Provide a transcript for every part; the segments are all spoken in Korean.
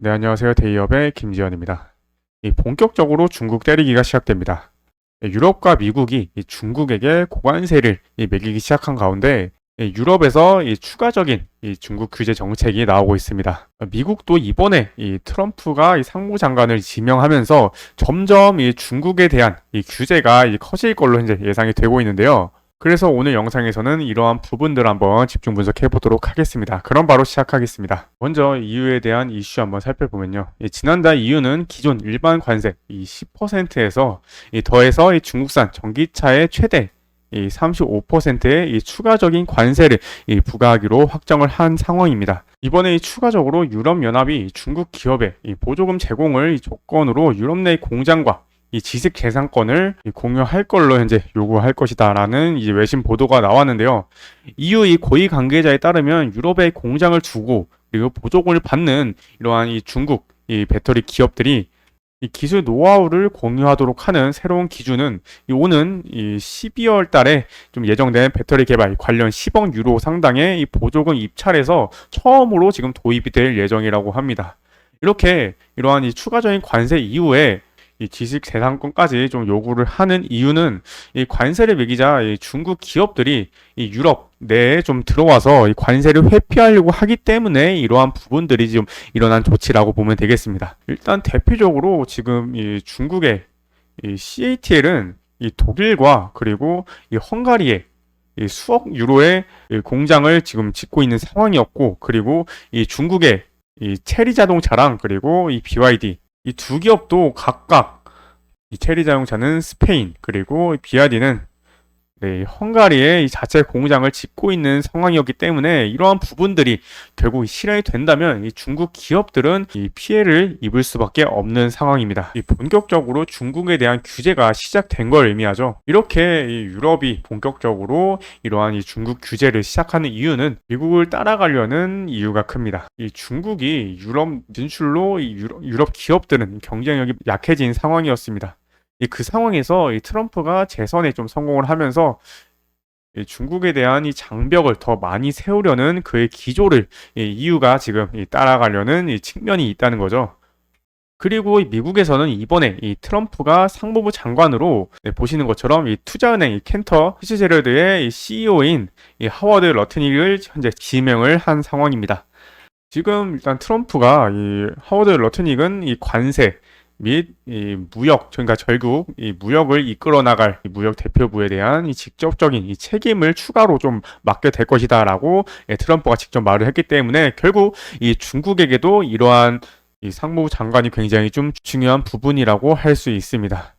네, 안녕하세요. 데이업의 김지현입니다. 본격적으로 중국 때리기가 시작됩니다. 유럽과 미국이 중국에게 고관세를 매기기 시작한 가운데 유럽에서 추가적인 중국 규제 정책이 나오고 있습니다. 미국도 이번에 트럼프가 상무장관을 지명하면서 점점 중국에 대한 규제가 커질 걸로 이제 예상이 되고 있는데요. 그래서 오늘 영상에서는 이러한 부분들 한번 집중 분석해 보도록 하겠습니다. 그럼 바로 시작하겠습니다. 먼저 EU에 대한 이슈 한번 살펴보면요. 지난달 EU는 기존 일반 관세 10%에서 더해서 중국산 전기차의 최대 35%의 추가적인 관세를 부과하기로 확정을 한 상황입니다. 이번에 추가적으로 유럽연합이 중국 기업에 보조금 제공을 조건으로 유럽 내 공장과 지식 재산권을 공유할 걸로 현재 요구할 것이다라는 외신 보도가 나왔는데요. EU 고위 관계자에 따르면 유럽에 공장을 두고 그리고 보조금을 받는 이러한 중국 배터리 기업들이 기술 노하우를 공유하도록 하는 새로운 기준은 오는 12월 달에 좀 예정된 배터리 개발 관련 10억 유로 상당의 보조금 입찰에서 처음으로 지금 도입이 될 예정이라고 합니다. 이렇게 이러한 추가적인 관세 이후에 지식 재산권까지 좀 요구를 하는 이유는 관세를 매기자 중국 기업들이 유럽 내에 좀 들어와서 관세를 회피하려고 하기 때문에 이러한 부분들이 좀 일어난 조치라고 보면 되겠습니다. 일단 대표적으로 지금 중국의 CATL은 독일과 그리고 헝가리에 수억 유로의 공장을 지금 짓고 있는 상황이었고, 그리고 중국의 체리 자동차랑 그리고 BYD 이 두 기업도 각각 체리 자동차는 스페인 그리고 비아디는 헝가리에 자체 공장을 짓고 있는 상황이었기 때문에 이러한 부분들이 결국 실현이 된다면 중국 기업들은 피해를 입을 수밖에 없는 상황입니다. 본격적으로 중국에 대한 규제가 시작된 걸 의미하죠. 이렇게 유럽이 본격적으로 이러한 중국 규제를 시작하는 이유는 미국을 따라가려는 이유가 큽니다. 중국이 유럽 진출로 유럽 기업들은 경쟁력이 약해진 상황이었습니다. 그 상황에서 트럼프가 재선에 좀 성공을 하면서 중국에 대한 장벽을 더 많이 세우려는 그의 기조를 이유가 지금 따라가려는 측면이 있다는 거죠. 그리고 미국에서는 이번에 트럼프가 상무부 장관으로 보시는 것처럼 투자은행 캔터 피츠제럴드의 CEO인 하워드 러트닉을 현재 지명을 한 상황입니다. 지금 일단 트럼프가 하워드 러트닉은 관세 및 무역, 그러니까 결국 무역을 이끌어 나갈 무역 대표부에 대한 직접적인 책임을 추가로 좀 맡게 될 것이다라고 트럼프가 직접 말을 했기 때문에 결국 중국에게도 이러한 상무부 장관이 굉장히 좀 중요한 부분이라고 할 수 있습니다.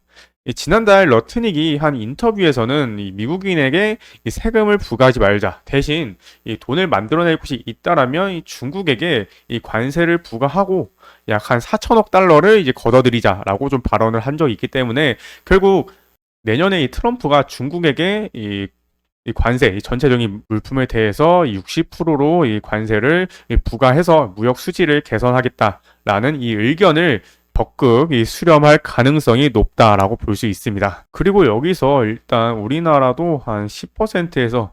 지난달 러트닉이 한 인터뷰에서는 미국인에게 세금을 부과하지 말자. 대신 돈을 만들어낼 곳이 있다라면 중국에게 관세를 부과하고 약 한 4천억 달러를 이제 걷어들이자라고 좀 발언을 한 적이 있기 때문에 결국 내년에 트럼프가 중국에게 이 관세, 전체적인 물품에 대해서 60%로 이 관세를 부과해서 무역 수지를 개선하겠다라는 이 의견을 적극 수렴할 가능성이 높다라고 볼 수 있습니다. 그리고 여기서 일단 우리나라도 한 10%에서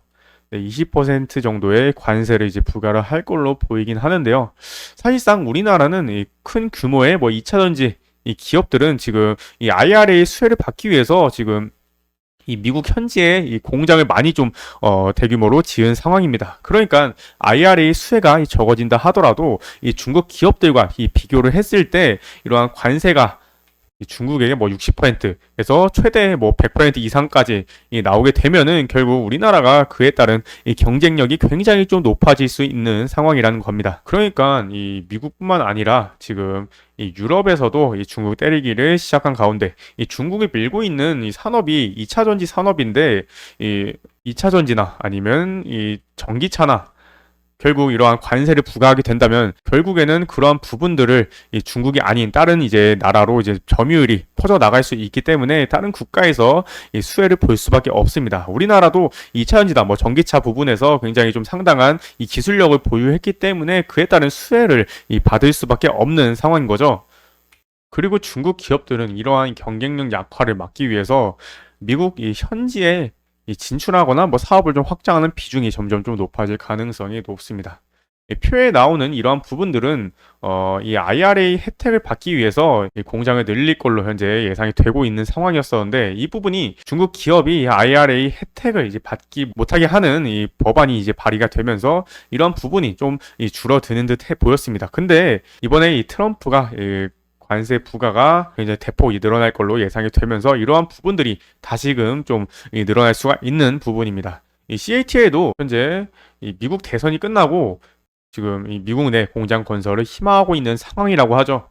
20% 정도의 관세를 이제 부과를 할 걸로 보이긴 하는데요. 사실상 우리나라는 큰 규모의 2차전지 기업들은 지금 이 IRA 수혜를 받기 위해서 지금 미국 현지에 공장을 많이 좀 대규모로 지은 상황입니다. 그러니까 IRA 수혜가 적어진다 하더라도 중국 기업들과 비교를 했을 때 이러한 관세가 중국에게 60%에서 최대 100% 이상까지 나오게 되면은 결국 우리나라가 그에 따른 경쟁력이 굉장히 좀 높아질 수 있는 상황이라는 겁니다. 그러니까 미국뿐만 아니라 지금 유럽에서도 중국 때리기를 시작한 가운데 중국이 밀고 있는 산업이 2차전지 산업인데 2차전지나 아니면 전기차나 결국 이러한 관세를 부과하게 된다면 결국에는 그러한 부분들을 중국이 아닌 다른 이제 나라로 이제 점유율이 퍼져 나갈 수 있기 때문에 다른 국가에서 수혜를 볼 수밖에 없습니다. 우리나라도 2차전지나 전기차 부분에서 굉장히 좀 상당한 기술력을 보유했기 때문에 그에 따른 수혜를 받을 수밖에 없는 상황인 거죠. 그리고 중국 기업들은 이러한 경쟁력 약화를 막기 위해서 미국 현지에 진출하거나 사업을 좀 확장하는 비중이 점점 좀 높아질 가능성이 높습니다. 표에 나오는 이러한 부분들은 이 IRA 혜택을 받기 위해서 이 공장을 늘릴 걸로 현재 예상이 되고 있는 상황이었었는데, 이 부분이 중국 기업이 이 IRA 혜택을 이제 받기 못하게 하는 이 법안이 이제 발의가 되면서 이러한 부분이 좀 줄어드는 듯 해 보였습니다. 근데 이번에 이 트럼프가 관세 부과가 이제 대폭 늘어날 걸로 예상이 되면서 이러한 부분들이 다시금 좀 늘어날 수가 있는 부분입니다. 이 CATL도 현재 이 미국 대선이 끝나고 지금 이 미국 내 공장 건설을 희망하고 있는 상황이라고 하죠.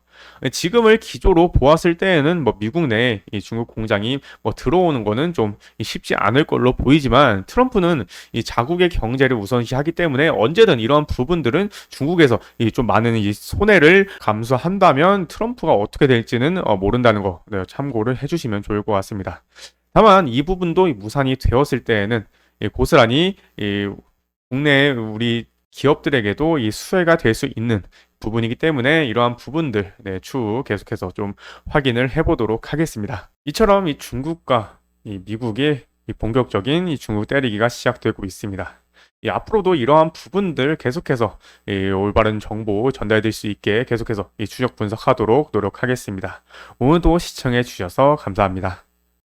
지금을 기조로 보았을 때에는 뭐 미국 내에 이 중국 공장이 뭐 들어오는 거는 좀 쉽지 않을 걸로 보이지만, 트럼프는 이 자국의 경제를 우선시하기 때문에 언제든 이런 부분들은 중국에서 좀 많은 이 손해를 감수한다면 트럼프가 어떻게 될지는 모른다는 거 참고를 해주시면 좋을 것 같습니다. 다만 이 부분도 무산이 되었을 때에는 고스란히 국내 우리 기업들에게도 이 수혜가 될 수 있는 부분이기 때문에 이러한 부분들 추후 계속해서 좀 확인을 해보도록 하겠습니다. 이처럼 이 중국과 이 미국의 이 본격적인 이 중국 때리기가 시작되고 있습니다. 앞으로도 이러한 부분들 계속해서 올바른 정보 전달될 수 있게 계속해서 추적 분석하도록 노력하겠습니다. 오늘도 시청해 주셔서 감사합니다.